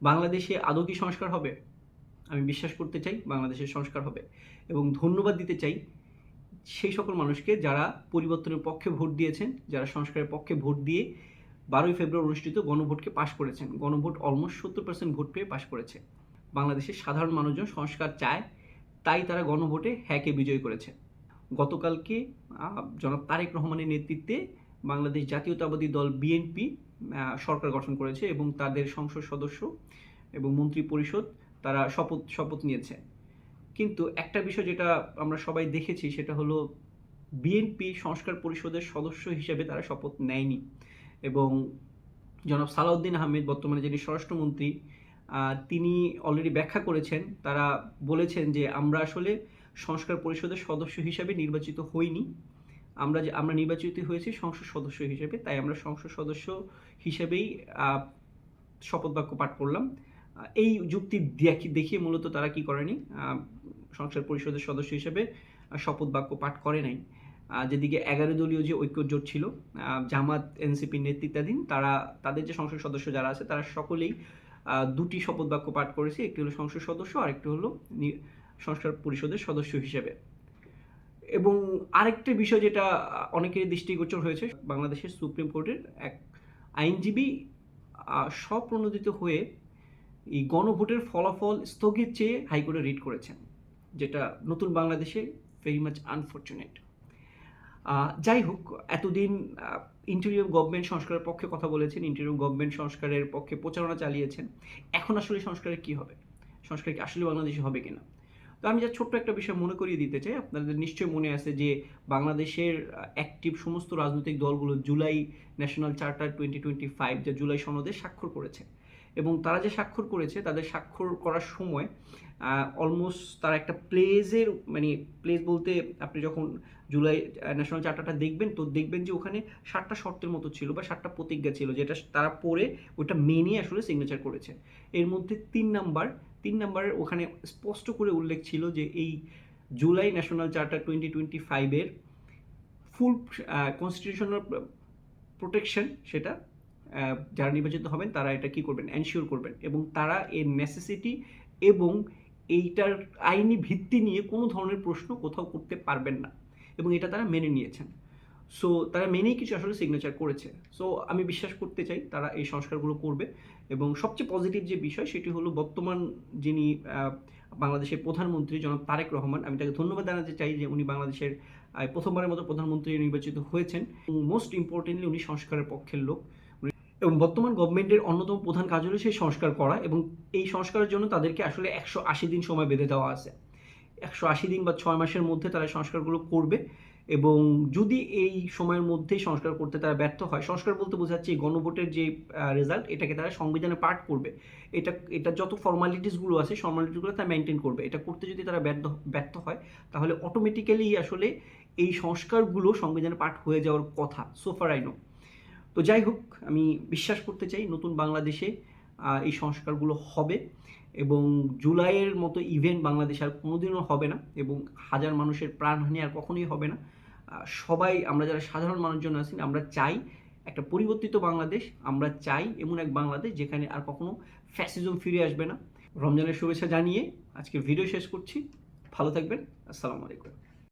বাংলাদেশে আদৌ কি সংস্কার হবে? আমি বিশ্বাস করতে চাই বাংলাদেশের সংস্কার হবে এবং ধন্যবাদ দিতে চাই সেই সকল মানুষকে যারা পরিবর্তনের পক্ষে ভোট দিয়েছেন, যারা সংস্কারের পক্ষে ভোট দিয়ে 12ই ফেব্রুয়ারি অনুষ্ঠিত গণভোটকে পাশ করেছেন। গণভোট অলমোস্ট 70% ভোট পেয়ে পাশ করেছে। বাংলাদেশের সাধারণ মানুষজন সংস্কার চায়, তাই তারা গণভোটে হ্যাঁকে বিজয়ী করেছে। গতকালকে জনাব তারেক রহমানের নেতৃত্বে বাংলাদেশ জাতীয়তাবাদী দল বিএনপি সরকার গঠন করেছে এবং তাদের সংসদ সদস্য এবং মন্ত্রী পরিষদ তারা শপথ নিয়েছে। কিন্তু একটা বিষয় যেটা আমরা সবাই দেখেছি সেটা হলো বিএনপি সংস্কার পরিষদের সদস্য হিসেবে তারা শপথ নেয়নি এবং জনাব সালাউদ্দিন আহমেদ বর্তমানে যিনি স্বরাষ্ট্রমন্ত্রী তিনি অলরেডি ব্যাখ্যা করেছেন, তারা বলেছেন যে আমরা আসলে সংস্কার পরিষদের সদস্য হিসেবে নির্বাচিত হইনি, আমরা নির্বাচিত হয়েছি সংসদ সদস্য হিসেবে, তাই আমরা সংসদ সদস্য হিসেবেই শপথ বাক্য পাঠ করলাম। এই যুক্তি দেখিয়ে মূলত তারা কি করেনি, সংসদ পরিষদের সদস্য হিসেবে শপথ বাক্য পাঠ করে নাই। যেদিকে 11 দলীয় যে ঐক্য জোট ছিল জামাত এনসিপির নেতৃত্বাধীন, তাদের যে সংসদ সদস্য যারা আছে তারা সকলেই দুটি শপথ বাক্য পাঠ করেছে, একটি হলো সংসদ সদস্য আর একটি হলো সংস্কার পরিষদের সদস্য হিসেবে। এবং আরেকটি বিষয় যেটা অনেকেরই দৃষ্টিগোচর হয়েছে, বাংলাদেশের সুপ্রিম কোর্টের এক আইনজীবী স্বপ্রণোদিত হয়ে এই গণভোটের ফলাফল স্থগিত চেয়ে হাইকোর্টে রিট করেছেন, যেটা নতুন বাংলাদেশে ভেরি মাচ আনফর্চুনেট। যাই হোক, এতদিন ইন্টেরিয়র গভর্নমেন্ট সংস্কারের পক্ষে কথা বলেছেন, ইন্টেরিয়র গভর্নমেন্ট সংস্কারের পক্ষে প্রচারণা চালিয়েছেন। এখন আসলে সংস্কারের কি হবে? সংস্কার কি আসলে বাংলাদেশে হবে কিনা? তো আমি যা ছোট্ট একটা বিষয় মনে করিয়ে দিতে চাই, আপনাদের নিশ্চয়ই মনে আছে যে বাংলাদেশের অ্যাক্টিভ সমস্ত রাজনৈতিক দলগুলো জুলাই ন্যাশনাল চার্টার 2025 যে জুলাই সনদে স্বাক্ষর করেছে এবং তারা যে স্বাক্ষর করেছে তাদের স্বাক্ষর করার সময় অলমোস্ট তারা একটা প্লেজ বলতে আপনি যখন জুলাই ন্যাশনাল চার্টারটা দেখবেন তো দেখবেন যে ওখানে 7টা শর্তের মতো ছিল বা 7টা প্রতিজ্ঞা ছিল, যেটা তারা পড়ে ওটা মেনে আসলে সিগনেচার করেছে। এর মধ্যে 3 নাম্বারের ওখানে স্পষ্ট করে উল্লেখ ছিল যে এই জুলাই ন্যাশনাল চার্টার 2025 ফুল কনস্টিটিউশনাল প্রোটেকশন সেটা যারা নির্বাচিত হবেন তারা এটা কি করবেন, এনশিওর করবেন এবং তারা এর নেসেসিটি এবং এইটার আইনি ভিত্তি নিয়ে কোনো ধরনের প্রশ্ন কোথাও করতে পারবেন না এবং এটা তারা মেনে নিয়েছেন। সো তারা মেনেই কিছু আসলে সিগনেচার করেছে। সো আমি বিশ্বাস করতে চাই তারা এই সংস্কারগুলো করবে এবং সবচেয়ে পজিটিভ যে বিষয় সেটি হলো বর্তমান যিনি বাংলাদেশের প্রধানমন্ত্রী জনাব তারেক রহমান, আমি তাকে ধন্যবাদ জানাতে চাই যে উনি বাংলাদেশের প্রথমবারের মতো প্রধানমন্ত্রী নির্বাচিত হয়েছেন। মোস্ট ইম্পর্টেন্টলি উনি সংস্কারের পক্ষের লোক এবং বর্তমান গভর্নমেন্টের অন্যতম প্রধান কাজ হলো সেই সংস্কার করা এবং এই সংস্কারের জন্য তাদেরকে আসলে 180 দিন সময় বেঁধে দেওয়া আছে। 180 দিন বা 6 মাসের মধ্যে তারা সংস্কারগুলো করবে এবং যদি এই সময়ের মধ্যেই সংস্কার করতে তারা ব্যর্থ হয়, সংস্কার বলতে বোঝাচ্ছে গণভোটের যে রেজাল্ট এটাকে তারা সংবিধানে পাঠ করবে, এটা যত ফর্মালিটিসগুলো আছে ফর্মালিটিসগুলো তারা মেনটেন করবে। এটা করতে যদি তারা ব্যর্থ হয় তাহলে অটোমেটিক্যালি আসলে এই সংস্কারগুলো সংবিধানে পাঠ হয়ে যাওয়ার কথা, সোফার আই নো। তো যাই হোক, আমি বিশ্বাস করতে চাই নতুন বাংলাদেশে এই সংস্কারগুলো হবে এবং জুলাইয়ের মতো ইভেন্ট বাংলাদেশে আর কোনোদিনও হবে না এবং হাজার মানুষের প্রাণহানি আর কখনোই হবে না। সবাই আমরা যারা সাধারণ মানুষজন আছি আমরা চাই একটা পরিবর্তিত বাংলাদেশ, আমরা চাই এমন এক বাংলাদেশ যেখানে আর কখনো ফ্যাসিজম ফিরে আসবে না। রমজানের শুভেচ্ছা জানিয়ে আজকে ভিডিও শেষ করছি। ভালো থাকবেন। আসসালামু আলাইকুম।